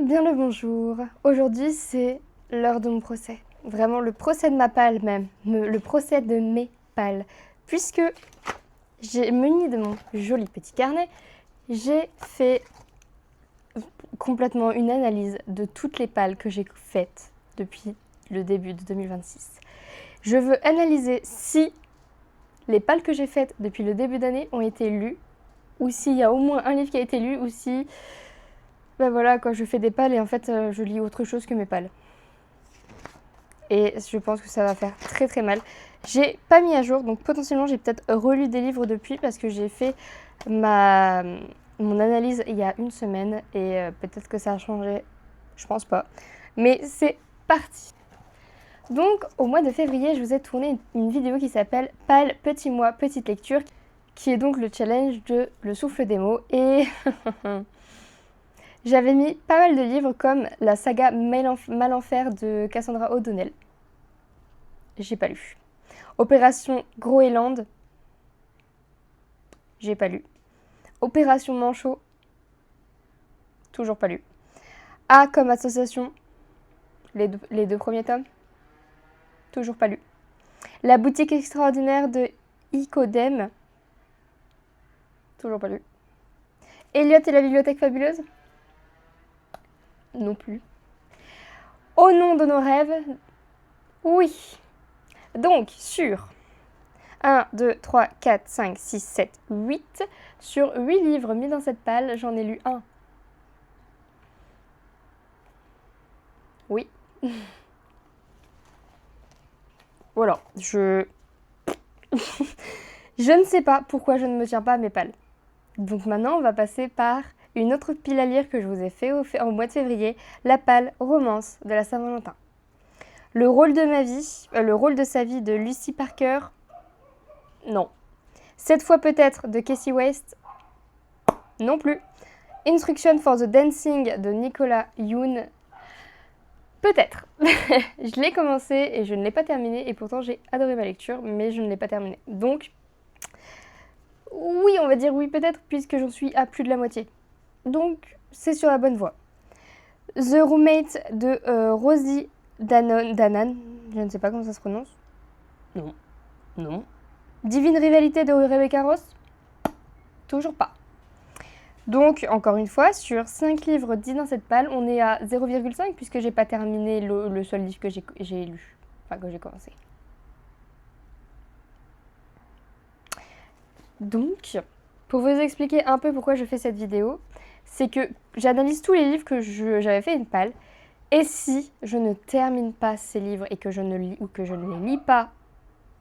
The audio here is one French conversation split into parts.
Bien le bonjour. Aujourd'hui, c'est l'heure de mon procès. Vraiment, le procès de ma palle même. Le procès de mes pales. Puisque j'ai muni de mon joli petit carnet, j'ai fait complètement une analyse de toutes les pales que j'ai faites depuis le début de 2026. Je veux analyser si les pales que j'ai faites depuis le début d'année ont été lues, ou s'il y a au moins un livre qui a été lu, ou si... Ben voilà, quand je fais des pales et en fait je lis autre chose que mes pales. Et je pense que ça va faire très très mal. J'ai pas mis à jour, donc potentiellement j'ai peut-être relu des livres depuis parce que j'ai fait mon analyse il y a une semaine et peut-être que ça a changé, je pense pas. Mais c'est parti. Donc au mois de février, je vous ai tourné une vidéo qui s'appelle Pâle, petit mois, petite lecture, qui est donc le challenge de Le souffle des mots. Et j'avais mis pas mal de livres comme la saga Malenfer de Cassandra O'Donnell. J'ai pas lu. Opération Groenland. J'ai pas lu. Opération Manchot. Toujours pas lu. A comme association. Les deux premiers tomes. Toujours pas lu. La boutique extraordinaire de Icodem. Toujours pas lu. Elliot et la bibliothèque fabuleuse. Non plus. Au nom de nos rêves. Oui. Donc, sur 1, 2, 3, 4, 5, 6, 7, 8. Sur 8 livres mis dans cette palle, j'en ai lu un. Oui. Voilà, je ne sais pas pourquoi je ne me tiens pas à mes pales. Donc maintenant, on va passer par une autre pile à lire que je vous ai fait au mois de février, la palle romance de la Saint-Valentin. Le rôle de sa vie de Lucy Parker, non. Cette fois peut-être de Casey West, non plus. Instruction for the Dancing de Nicolas Yoon, peut-être. Je l'ai commencé et je ne l'ai pas terminé et pourtant j'ai adoré ma lecture, mais je ne l'ai pas terminé. Donc, oui, on va dire oui peut-être puisque j'en suis à plus de la moitié. Donc, c'est sur la bonne voie. The Roommate de Rosie Danan, je ne sais pas comment ça se prononce. Non. Divine Rivalité de Rebecca Ross, toujours pas. Donc, encore une fois, sur 5 livres dits dans cette palle, on est à 0,5 puisque j'ai pas terminé le seul livre que j'ai lu, enfin que j'ai commencé. Donc, pour vous expliquer un peu pourquoi je fais cette vidéo, c'est que j'analyse tous les livres que j'avais fait une palle. Et si je ne termine pas ces livres et que je ne lis ou que je ne les lis pas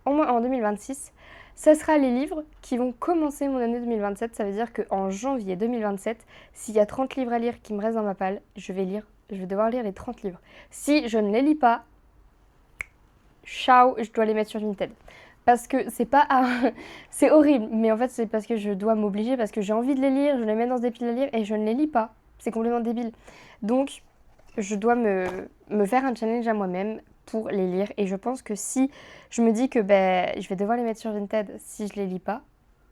au moins en 2026, ce sera les livres qui vont commencer mon année 2027. Ça veut dire qu'en janvier 2027, s'il y a 30 livres à lire qui me restent dans ma palle, je vais devoir lire les 30 livres. Si je ne les lis pas, ciao, je dois les mettre sur Vinted. Parce que c'est pas... c'est horrible, mais en fait c'est parce que je dois m'obliger, parce que j'ai envie de les lire, je les mets dans des piles à lire et je ne les lis pas. C'est complètement débile. Donc, je dois me faire un challenge à moi-même pour les lire. Et je pense que si je me dis que je vais devoir les mettre sur Vinted si je les lis pas,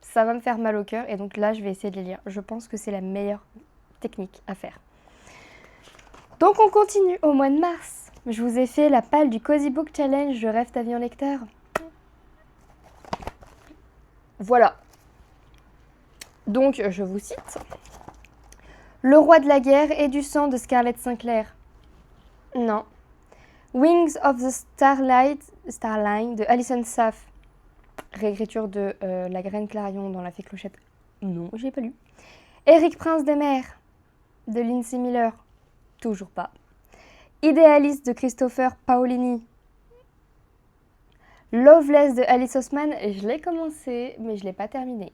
ça va me faire mal au cœur. Et donc là, je vais essayer de les lire. Je pense que c'est la meilleure technique à faire. Donc on continue au mois de mars. Je vous ai fait la palle du Cozy Book Challenge. Je rêve ta vie en lecteur. Voilà. Donc, je vous cite. Le roi de la guerre et du sang de Scarlett Sinclair. Non. Wings of the Starline de Alison Saff. Réécriture de La Graine Clarion dans La Fée Clochette. Non, j'ai pas lu. Eric Prince des Mers de Lindsay Miller. Toujours pas. Idéaliste de Christopher Paolini. Loveless de Alice Oseman. Je l'ai commencé, mais je l'ai pas terminé.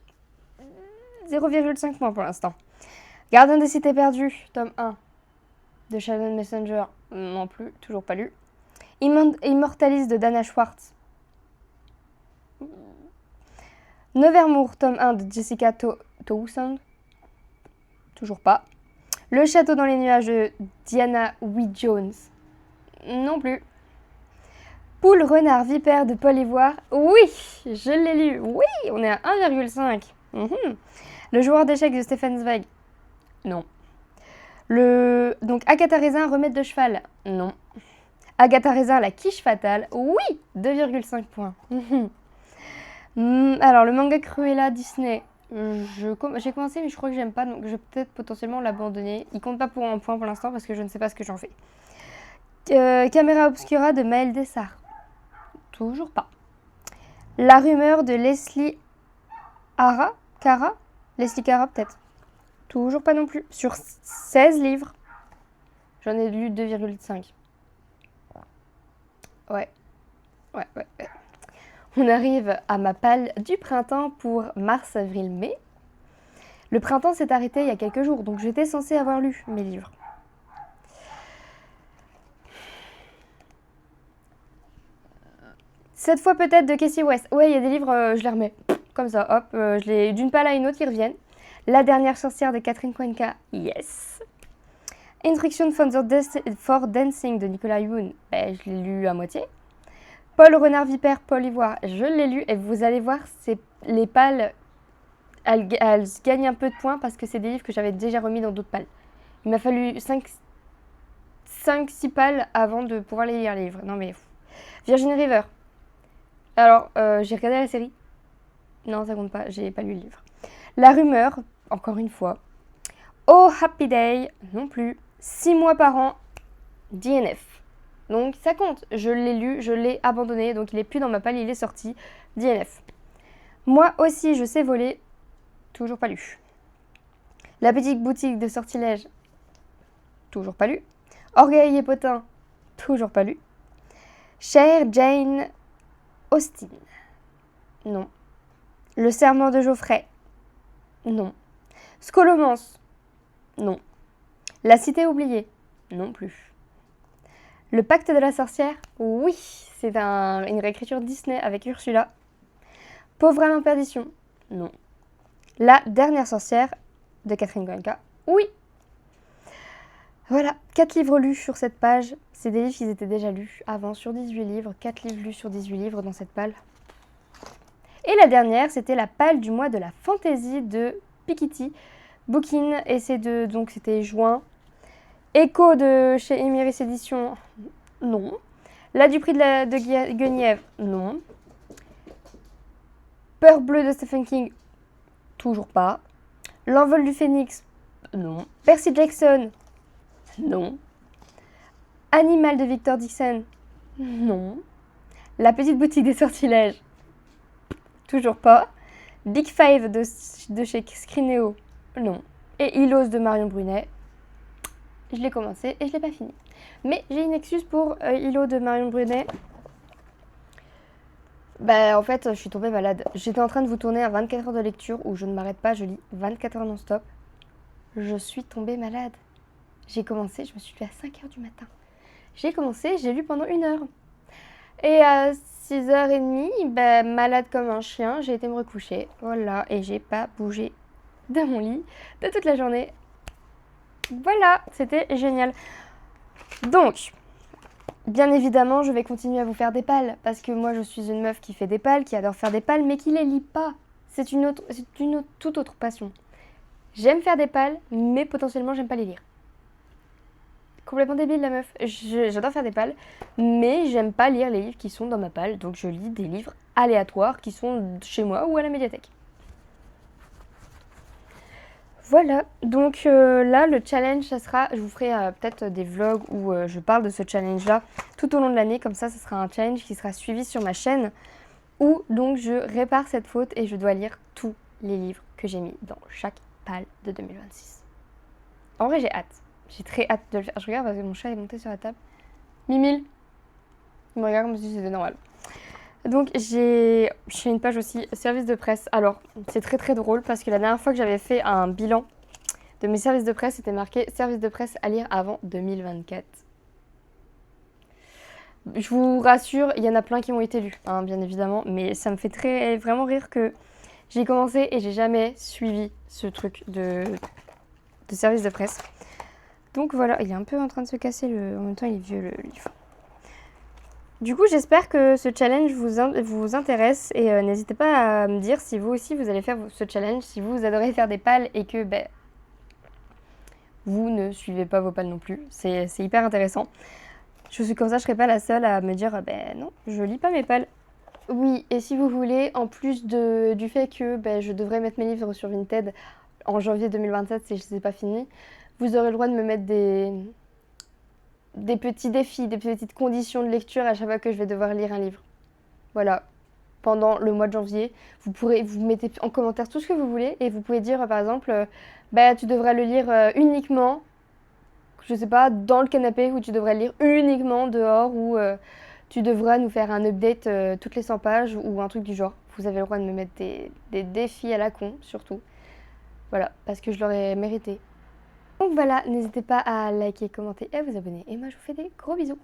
0,5 points pour l'instant. Gardien des cités perdues, tome 1 de Shannon Messenger. Non plus, toujours pas lu. Immortaliste de Dana Schwartz. Nevermore, tome 1 de Jessica Townsend. Toujours pas. Le château dans les nuages de Diana Wynne Jones. Non plus. Poule, renard, vipère de Paul Ivoire. Oui, je l'ai lu. Oui, on est à 1,5. Le joueur d'échecs de Stefan Zweig. Non. Le Donc Agatha Raisin, remède de cheval. Non. Agatha Raisin, la quiche fatale. Oui, 2,5 points. Alors, le manga Cruella Disney. J'ai commencé, mais je crois que j'aime pas, donc je vais peut-être potentiellement l'abandonner. Il compte pas pour un point pour l'instant parce que je ne sais pas ce que j'en fais. Camera Obscura de Maël Dessart. Toujours pas. La rumeur de Leslie Cara Leslie Cara, peut-être. Toujours pas non plus. Sur 16 livres, j'en ai lu 2,5. Ouais. On arrive à ma palle du printemps pour mars, avril, mai. Le printemps s'est arrêté il y a quelques jours, donc j'étais censée avoir lu mes livres. Cette fois peut-être de Casey West. Ouais, il y a des livres, je les remets. Comme ça, hop, je les d'une palle à une autre, ils reviennent. La dernière sorcière de Catherine Cuenca, yes. Instruction for Dancing de Nicolas Youn, je l'ai lu à moitié. Paul Renard Vipère, Paul Ivoire, je l'ai lu et vous allez voir, les pales, elles gagnent un peu de points parce que c'est des livres que j'avais déjà remis dans d'autres pales. Il m'a fallu 5-6 pales avant de pouvoir les lire, les livres. Non mais... Virginia River. Alors, j'ai regardé la série. Non, ça compte pas, j'ai pas lu le livre. La rumeur, encore une fois. Oh Happy Day, non plus. 6 mois par an, DNF. Donc ça compte, je l'ai lu, je l'ai abandonné, donc il est plus dans ma palle, il est sorti. DNF. Moi aussi, je sais voler, toujours pas lu. La petite boutique de sortilèges, toujours pas lu. Orgueil et potin, toujours pas lu. Chère Jane Austen, non. Le serment de Geoffrey, non. Scholomance, non. La cité oubliée, non plus. Le pacte de la sorcière, oui, c'est une réécriture Disney avec Ursula. Pauvre âme en perdition, non. La dernière sorcière de Catherine Cuenca, oui. Voilà, 4 livres lus sur cette page. C'est des livres qui étaient déjà lus avant sur 18 livres. 4 livres lus sur 18 livres dans cette palle. Et la dernière, c'était la palle du mois de la fantaisie de Piketty Bookin. Et donc c'était juin. Écho de chez Émiris Éditions, non. La du prix de Guenièvre, non. Peur bleue de Stephen King, toujours pas. L'envol du phénix, non. Percy Jackson, non. Animal de Victor Dixon, non. La petite boutique des sortilèges, toujours pas. Big Five de chez Scrinéo, non. Et Hilos de Marion Brunet, je l'ai commencé et je l'ai pas fini. Mais j'ai une excuse pour Hilo de Marion Brunet. En fait, je suis tombée malade. J'étais en train de vous tourner à 24 heures de lecture où je ne m'arrête pas, je lis 24 heures non-stop. Je suis tombée malade. J'ai commencé, je me suis levée à 5 heures du matin. J'ai commencé, j'ai lu pendant 1 heure. Et à 6h30, malade comme un chien, j'ai été me recoucher. Voilà, et j'ai pas bougé de mon lit de toute la journée. Voilà, c'était génial. Donc, bien évidemment, je vais continuer à vous faire des pales, parce que moi, je suis une meuf qui fait des pales, qui adore faire des pales, mais qui les lit pas. C'est toute autre passion. J'aime faire des pales, mais potentiellement, j'aime pas les lire. Complètement débile, la meuf. J'adore faire des pales, mais j'aime pas lire les livres qui sont dans ma palle, donc je lis des livres aléatoires qui sont chez moi ou à la médiathèque. Voilà, donc là le challenge ça sera, je vous ferai peut-être des vlogs où je parle de ce challenge là tout au long de l'année, comme ça sera un challenge qui sera suivi sur ma chaîne où donc je répare cette faute et je dois lire tous les livres que j'ai mis dans chaque palle de 2026. En vrai j'ai très hâte de le faire, je regarde parce que mon chat est monté sur la table. Mimile, il me regarde comme si c'était normal. Donc j'ai une page aussi, service de presse. Alors c'est très très drôle parce que la dernière fois que j'avais fait un bilan de mes services de presse, c'était marqué service de presse à lire avant 2024. Je vous rassure, il y en a plein qui ont été lus, hein, bien évidemment, mais ça me fait vraiment rire que j'ai commencé et j'ai jamais suivi ce truc de service de presse. Donc voilà, il est un peu en train de se casser, en même temps il est vieux le livre. Du coup, j'espère que ce challenge vous intéresse et n'hésitez pas à me dire si vous aussi vous allez faire ce challenge, si vous adorez faire des pales et que vous ne suivez pas vos pales non plus. C'est hyper intéressant. Je suis comme ça, je serai pas la seule à me dire ben non, je lis pas mes pales. Oui, et si vous voulez, en plus du fait que je devrais mettre mes livres sur Vinted en janvier 2027 si je ne les ai pas finis, vous aurez le droit de me mettre des petits défis, des petites conditions de lecture à chaque fois que je vais devoir lire un livre. Voilà, pendant le mois de janvier, vous mettez en commentaire tout ce que vous voulez et vous pouvez dire par exemple, tu devras le lire uniquement, je sais pas, dans le canapé ou tu devrais le lire uniquement dehors ou tu devras nous faire un update toutes les 100 pages ou un truc du genre. Vous avez le droit de me mettre des défis à la con surtout. Voilà, parce que je l'aurais mérité. Donc voilà, n'hésitez pas à liker, commenter et à vous abonner. Et moi je vous fais des gros bisous.